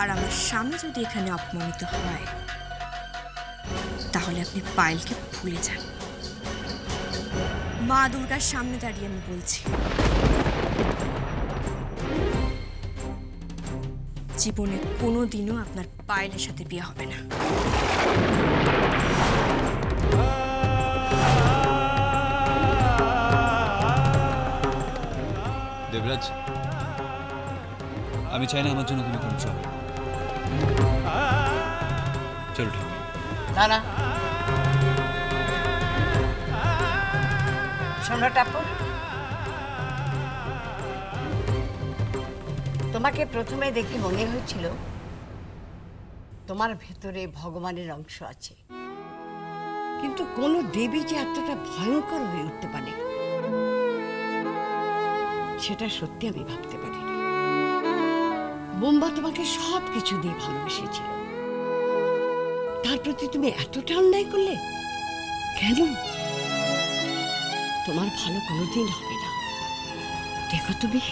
আর আমার স্বামী যদি এখানে অপমানিত হয় তাহলে আপনি পায়েলকে ভুলে যান। মা দুর্গার সামনে দাঁড়িয়ে আমি বলছি, জীবনে কোনোদিনও আপনার পায়েলের সাথে বিয়ে হবে না। দেবরাজ, আমি চাই না আমার জন্য তুমি কোনো চলো। চলো ঠিক না না, শোনো টাপু, তোমাকে প্রথমে দেখে মনে হয়েছিল তোমার ভেতরে ভগবানের অংশ আছে, কিন্তু কোনো দেবী যে এতটা ভয়ঙ্কর হয়ে উঠতে পারে সেটা সত্যি আমি ভাবতে পারিনি। বোম্বা তোমাকে সব কিছু দিয়ে ভালোবেসেছিল, তার প্রতি তুমি এতটা অন্যায় করলে কেন? তোমার ভালো কোনোদিন হবে না, দেখো তুমি।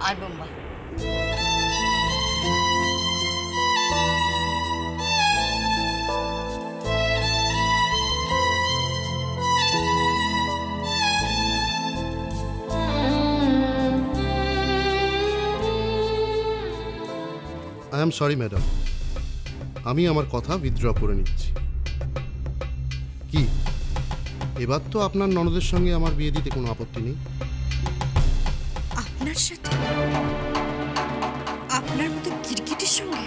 আর বোম্বা, আই এম সরি ম্যাডাম, আমি আমার কথা উইথড্র করে নিচ্ছি। কি এবার তো আপনার ননদের সঙ্গে আমার বিয়ে দিতে কোনো আপত্তি নেই? আপনার সাথে? আপনার মতো কিরকিটির সঙ্গে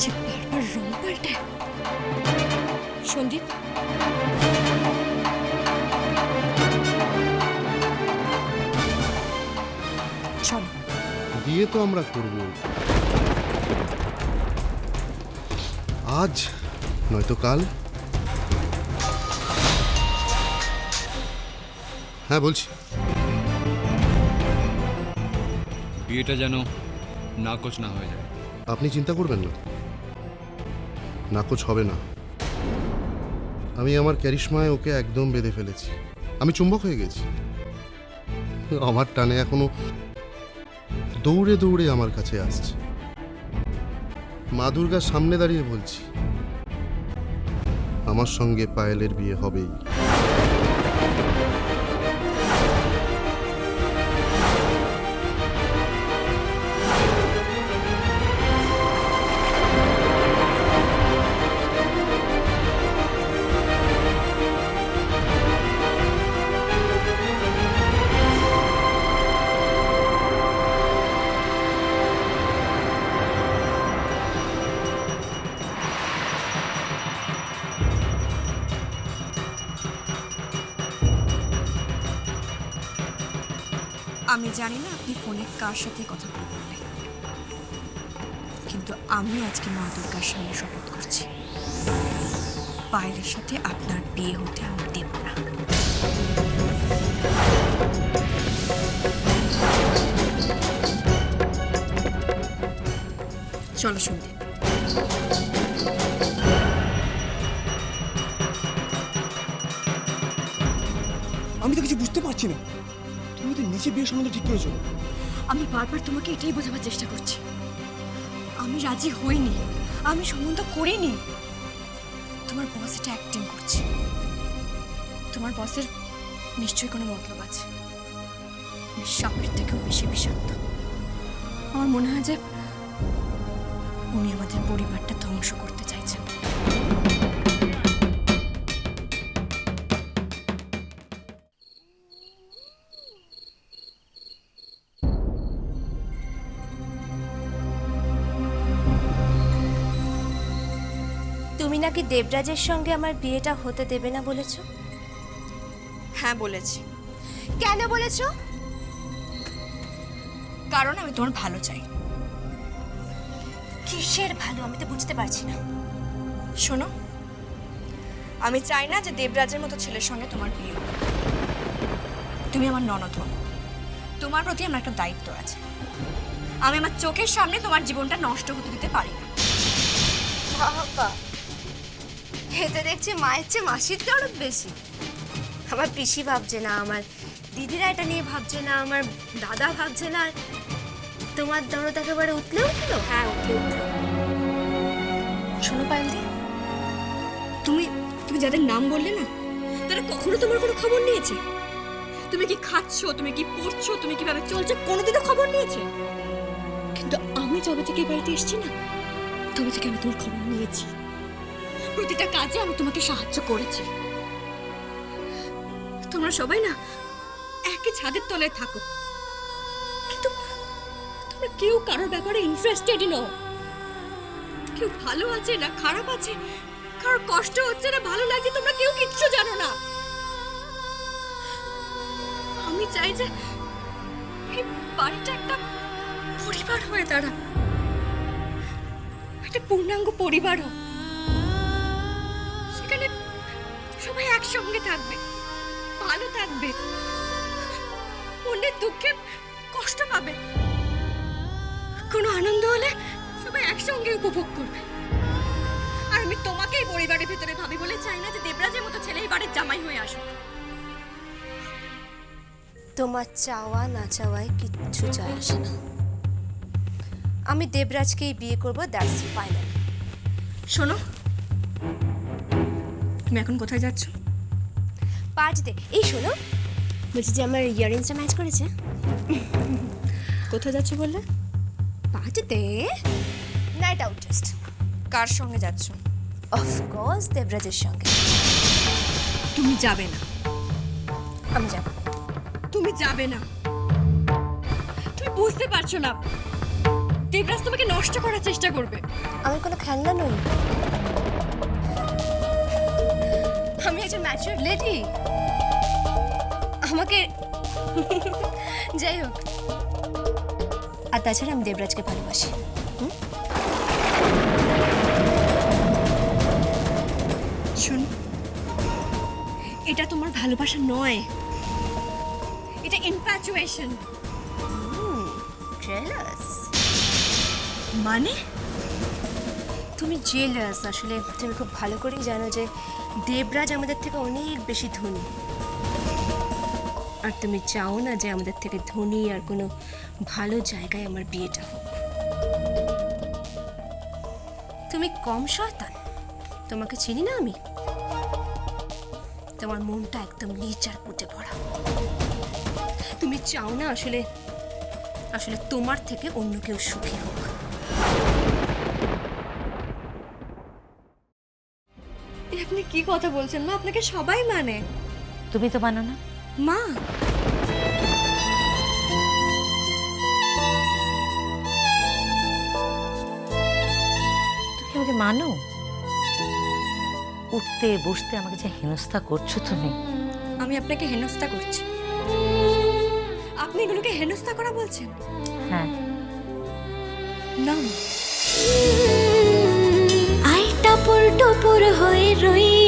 যে বারবার রং পাল্টায়? সন্দীপ, চলো। বিয়ে তো আমরা করব আজ নয়তো কাল। হ্যাঁ বলছি। বিয়েটা যেন নাকচ না হয়ে যায়। আপনি চিন্তা করবেন না, নাকচ হবে না। আমি আমার ক্যারিশমায় ওকে একদম বেঁধে ফেলেছি। আমি চুম্বক হয়ে গেছি। আমার টানে এখনো দৌড়ে দৌড়ে আমার কাছে আসছে। মা দুর্গার সামনে দাঁড়িয়ে বলছি, আমার সঙ্গে পায়েলের বিয়ে হবেই। আমি জানি না আপনি ফোনে কার সাথে কথা বলবেন, কিন্তু আমি আজকে মা দুর্গার সামনে শপথ করছি, পায়েলের সাথে আপনার বিয়ে হতে আমি দেব না। চলো সন্দীপ। আমি তো কিছু বুঝতে পারছি না, তুমি তো নিচে বিয়ের সম্বন্ধে ঠিক করেছো। আমি বারবার তোমাকে এটাই বোঝাবার চেষ্টা করছি, আমি রাজি হইনি, আমি সম্বন্ধ করিনি। তোমার বস এটা অ্যাক্টিং করছে। তোমার বসের নিশ্চয়ই কোনো মতলব আছে, সাপের থেকেও বেশি বিষাক্ত। আমার মনে হয় যে উনি আমাদের পরিবারটা ধ্বংস করতে চাইছেন। তুমি নাকি দেবরাজের সঙ্গে আমার বিয়েটা হতে দেবে না বলেছো? হ্যাঁ বলেছি। কেন বলেছো? কারণ আমি তোমার ভালো চাই। কিসের ভালো আমি তো বুঝতে পারছি না। শোনো, আমি চাই না যে দেবরাজের মতো ছেলের সঙ্গে তোমার বিয়ে হোক। তুমি আমার ননদ হও, তোমার প্রতি আমার একটা দায়িত্ব আছে। আমি আমার চোখের সামনে তোমার জীবনটা নষ্ট হতে দিতে পারি না। বাবা, এতে দেখছি মায়ের চেয়ে মাসির দরদ বেশি। আমার পিসি ভাবছে না, আমার দিদিরা এটা নিয়ে ভাবছে না, আমার দাদা ভাবছে না, তোমার দরদ একেবারে উঠলে উঠলো। হ্যাঁ, উঠলে উঠলো। শোনো পায়েলদি, তুমি তুমি যাদের নাম বললে না, তারা কখনো তোমার কোনো খবর নিয়েছে? তুমি কি খাচ্ছো, তুমি কি পড়ছো, তুমি কিভাবে চলছো, কোনোদিনও খবর নিয়েছে? কিন্তু আমি যবে থেকে এই বাড়িতে এসেছি না, তবে থেকে আমি তোমার খবর নিয়েছি। প্রতিটা কাজে আমি তোমাকে সাহায্য করেছি। তোমরা সবাই না একই ছাদের তলায় থাকো, কিন্তু তোমরা কেউ কারোর ব্যাপারে ইন্টারেস্টেড নও। কেউ ভালো আছে না খারাপ আছে, কারোর কষ্ট হচ্ছে না ভালো লাগছে, তোমরা কেউ কিচ্ছু জানো না। আমি চাই যে এই বাড়িটা একটা পরিবার হয়ে দাঁড়া, একটা পূর্ণাঙ্গ পরিবার হোক। সেখানে সবাই একসঙ্গে থাকবে, ভালো থাকবে, অন্যের দুঃখে কষ্ট পাবে, কোনো আনন্দ হলে সবাই একসঙ্গে উপভোগ করবে। আর আমি তোমাকে এই পরিবারের ভিতরে ভাবি বলে চাই না যে দেবরাজের মতো ছেলে এই বাড়ির জামাই হয়ে আসুক। তোমার চাওয়া না চাওয়ায় কিচ্ছু যায় আসে না। আমি দেবরাজকেই বিয়ে করবো, দ্যাটস ফাইনাল। শোনো, তুমি এখন কোথায় যাচ্ছ? পার্টিতে। এই শোনো, বলছি যে আমার ইয়াররিংসটা ম্যাচ করেছে। কোথায় যাচ্ছ বললে? পার্টিতে, নাইট আউট জাস্ট। কার সঙ্গে যাচ্ছ? অফকোর্স দেবরাজের সঙ্গে। তুমি যাবে না। আমি যাব। তুমি যাবে না। তুমি বুঝতে পারছো না, দেবরাজ তোমাকে নষ্ট করার চেষ্টা করবে। আমি কোনো খেলনা নই, আমি একজন ম্যাচিউর লেডি। আমাকে যাই হোক, আর তাছাড়া আমি দেবরাজকে ভালোবাসি। শোন, এটা তোমার ভালোবাসা নয়, এটা ইনফ্যাচুয়েশন। জেলাস মানে? তুমি জেলাস। আসলে তুমি খুব ভালো করেই জানো যে দেবরাজ আমাদের থেকে অনেক বেশি ধনী, আর তুমি চাও না যে আমাদের থেকে ধনী আর কোনো ভালো জায়গায় আমার বিয়েটা হোক। তুমি কম শয়তান, তোমাকে চিনি না আমি। তোমার মনটা একদম নিচ আর পুঁতে ভরা। তুমি চাও না আসলে আসলে তোমার থেকে অন্য কেউ সুখী হোক। আপনি কি কথা বলছেন মা? আপনাকে সবাই মানে। তুমি তো মানো না। মা, তুমি আমাকে মানো? উঠতে বসতে আমাকে যে হেনস্থা করছো তুমি। আমি আপনাকে হেনস্থা করছি? আপনি এগুলোকে হেনস্থা করা বলছেন? হ্যাঁ, না। আই টাপুর টুপুর হয়ে রই